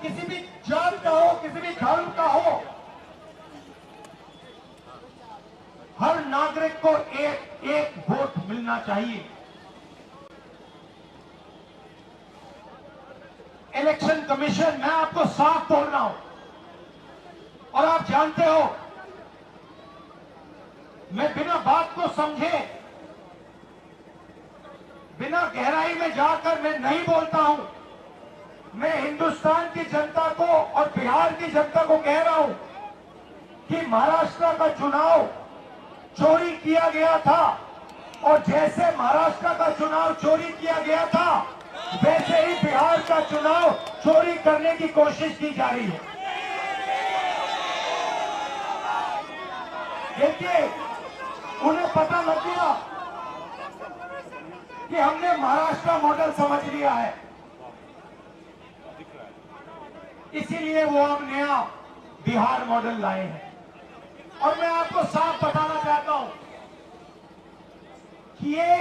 किसी भी जात का हो, किसी भी धर्म का हो, हर नागरिक को एक एक वोट मिलना चाहिए। इलेक्शन कमीशन, मैं आपको साफ बोल रहा हूं, और आप जानते हो मैं बिना बात को समझे, बिना गहराई में जाकर मैं नहीं बोलता हूं। मैं हिंदुस्तान की जनता को और बिहार की जनता को कह रहा हूं कि महाराष्ट्र का चुनाव चोरी किया गया था, और जैसे महाराष्ट्र का चुनाव चोरी किया गया था, वैसे ही बिहार का चुनाव चोरी करने की कोशिश की जा रही है। देखिए, उन्हें पता लग गया कि हमने महाराष्ट्र मॉडल समझ लिया है, इसीलिए वो हम नया बिहार मॉडल लाए हैं। और मैं आपको साफ बताना चाहता हूं कि ये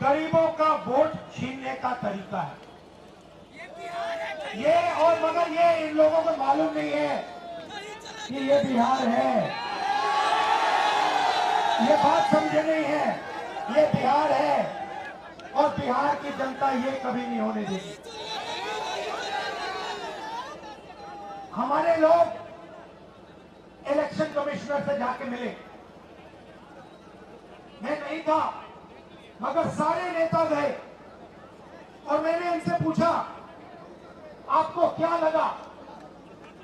गरीबों का वोट छीनने का तरीका है ये, और मगर ये इन लोगों को मालूम नहीं है कि ये बिहार है। ये बात समझे नहीं है, ये बिहार है, और बिहार की जनता ये कभी नहीं होने देगी। हमारे लोग इलेक्शन कमिश्नर से जाके मिले, मैं नहीं था, मगर सारे नेता गए, और मैंने इनसे पूछा आपको क्या लगा,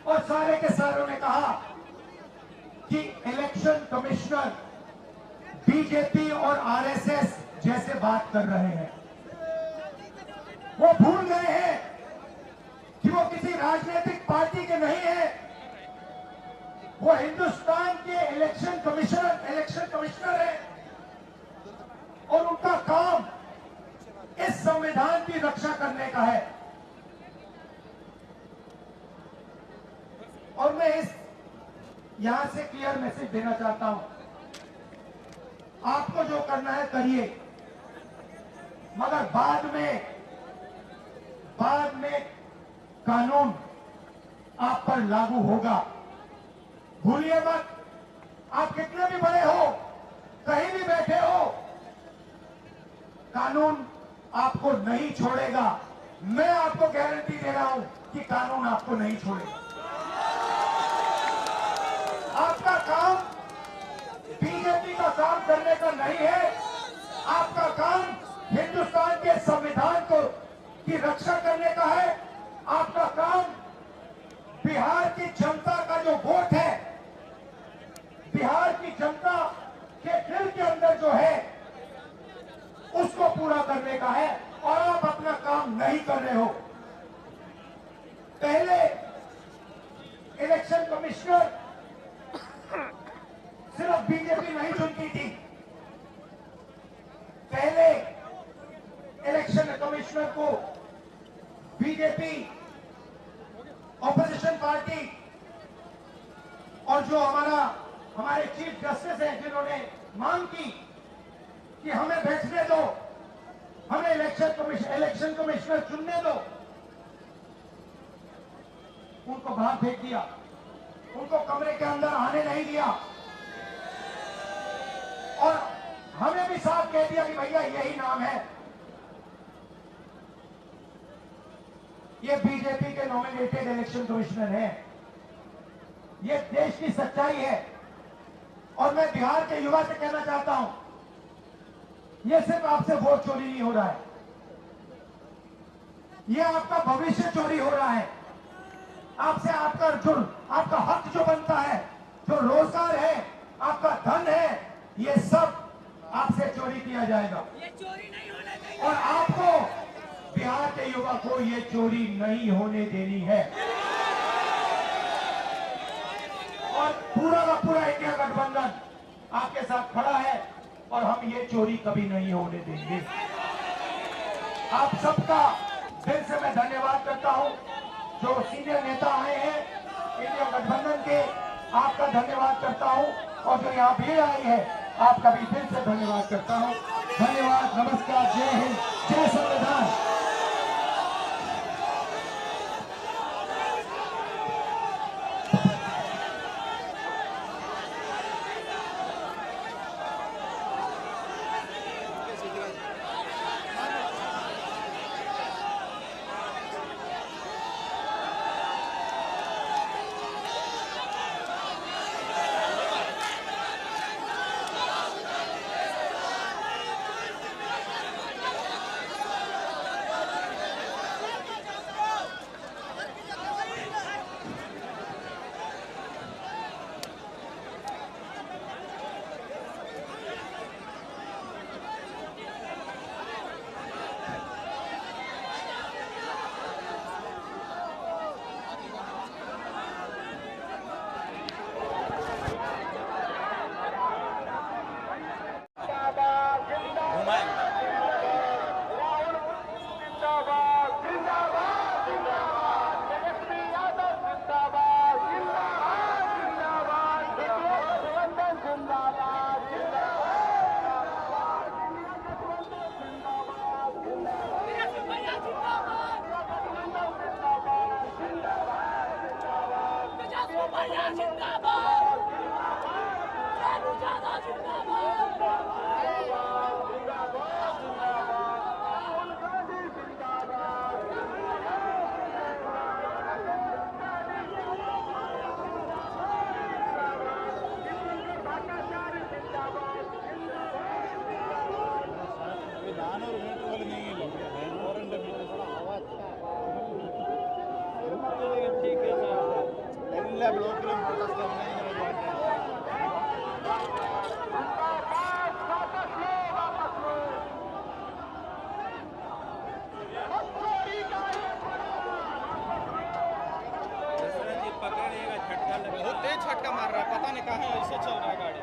और सारे के सारों ने कहा कि इलेक्शन कमिश्नर बीजेपी और आरएसएस जैसे बात कर रहे हैं। वो भूल गए हैं कि वो किसी राजनीतिक पार्टी के नहीं है, वो हिंदुस्तान के इलेक्शन कमिश्नर है, और उनका काम इस संविधान की रक्षा करने का है। और मैं यहां से क्लियर मैसेज देना चाहता हूं, आपको जो करना है करिए, मगर बाद में कानून आप पर लागू होगा। भूलिए मत, आप कितने भी बड़े हो, कहीं भी बैठे हो, कानून आपको नहीं छोड़ेगा। मैं आपको गारंटी दे रहा हूं कि कानून आपको नहीं छोड़ेगा। आपका काम बीजेपी का काम करने का नहीं है, आपका काम हिंदुस्तान के संविधान की रक्षा करने का है। आपका काम बिहार की जनता का जो वोट है, बिहार की जनता के दिल के अंदर जो है, उसको पूरा करने का है, और आप अपना काम नहीं कर रहे हो। पहले इलेक्शन कमिश्नर सिर्फ बीजेपी नहीं चुनती थी, पहले इलेक्शन कमिश्नर को बीजेपी, ऑपोजिशन पार्टी, और जो हमारे चीफ जस्टिस हैं जिन्होंने मांग की कि हमें बैठने दो, हमें इलेक्शन कमिश्नर चुनने दो, उनको बाहर फेंक दिया, उनको कमरे के अंदर आने नहीं दिया, और हमें भी साफ कह दिया कि भैया यही नाम है, ये बीजेपी के नॉमिनेटेड इलेक्शन कमिश्नर है। ये देश की सच्चाई है, और मैं बिहार के युवा से कहना चाहता हूं, ये सिर्फ आपसे वोट चोरी नहीं हो रहा है, ये आपका भविष्य चोरी हो रहा है। आपसे आपका हक जो बनता है, जो रोजगार है, आपका धन है, ये सब आपसे चोरी किया जाएगा। ये चोरी नहीं होना चाहिए, और आपको बिहार के युवा को ये चोरी नहीं होने देनी है। और पूरा का पूरा इंडिया गठबंधन आपके साथ खड़ा है, और हम ये चोरी कभी नहीं होने देंगे। आप सबका दिल से मैं धन्यवाद करता हूं, जो सीनियर नेता आए हैं इंडिया गठबंधन के, आपका धन्यवाद करता हूं, और जो यहाँ भीड़ आई है, आपका भी दिल से धन्यवाद करता हूं। धन्यवाद, नमस्कार, जय हिंद, जय संविधान। बहुत तेज झटका मार रहा है, पता नहीं कहाँ ऐसे चल रहा है गाड़ी।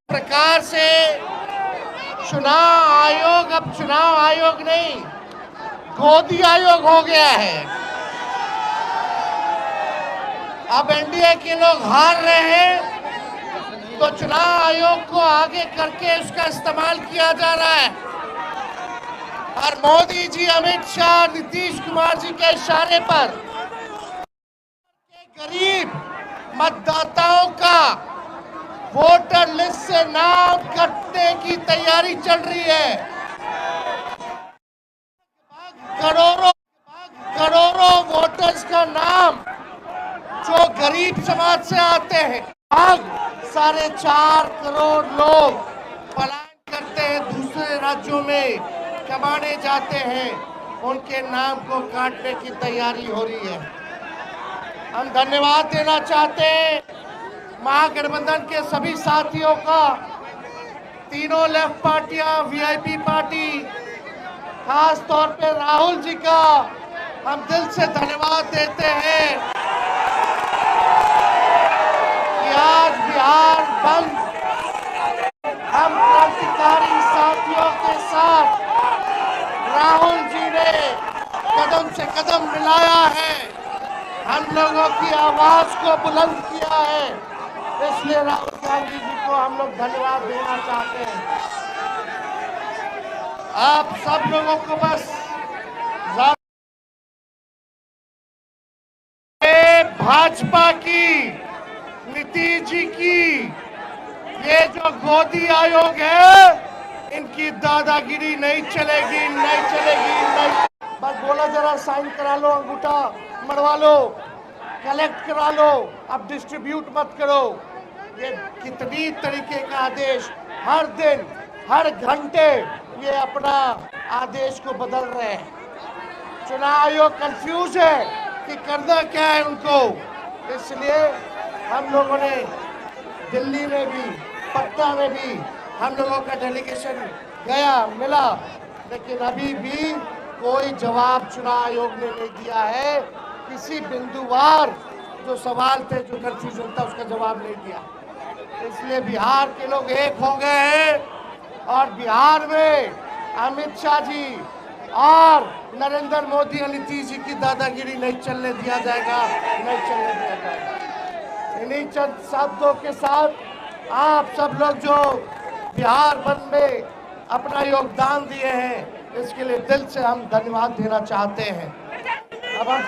प्रकार से चुनाव आयोग अब चुनाव आयोग नहीं, गोदी आयोग हो गया है। अब एनडीए के लोग हार रहे हैं तो चुनाव आयोग को आगे करके उसका इस्तेमाल किया जा रहा है। और मोदी जी, अमित शाह, नीतीश कुमार जी के इशारे पर गरीब मतदाताओं का वोटर लिस्ट से नाम कटने की तैयारी चल रही है। करोड़ों वोटर्स का नाम जो गरीब समाज से आते हैं, 4.5 करोड़ लोग पलायन करते हैं, दूसरे राज्यों में कमाने जाते हैं, उनके नाम को काटने की तैयारी हो रही है। हम धन्यवाद देना चाहते हैं महागठबंधन के सभी साथियों का, तीनों लेफ्ट पार्टियां, वीआईपी पार्टी, खास तौर पे राहुल जी का हम दिल से धन्यवाद देते हैं कि आज बिहार बंद हम क्रांतिकारी साथियों के साथ राहुल जी ने कदम से कदम मिलाया है, हम लोगों की आवाज को बुलंद किया है, इसलिए राहुल गांधी जी को हम लोग धन्यवाद देना चाहते हैं। आप सब लोगों को बस भाजपा की, नीतीश जी की ये जो गोदी आयोग है, इनकी दादागिरी नहीं चलेगी, नहीं चलेगी, नहीं। बस बोला जरा साइन करा लो, अंगूठा मरवा लो, कलेक्ट करा लो, अब डिस्ट्रीब्यूट मत करो। ये कितनी तरीके का आदेश, हर दिन हर घंटे ये अपना आदेश को बदल रहे हैं। चुनाव आयोग कंफ्यूज है कि करना क्या है उनको, इसलिए हम लोगों ने दिल्ली में भी, पटना में भी हम लोगों का डेलीगेशन गया, मिला, लेकिन अभी भी कोई जवाब चुनाव आयोग ने नहीं दिया है। किसी बिंदुवार जो सवाल थे, जो कंफ्यूजन था, उसका जवाब नहीं दिया। इसलिए बिहार के लोग एक हो गए हैं और बिहार में अमित शाह जी और नरेंद्र मोदी और नीतीश जी की दादागिरी नहीं चलने दिया जाएगा, नहीं चलने दिया जाएगा। इन्हीं चंद शब्दों के साथ आप सब लोग जो बिहार बंद में अपना योगदान दिए हैं, इसके लिए दिल से हम धन्यवाद देना चाहते हैं। अब हम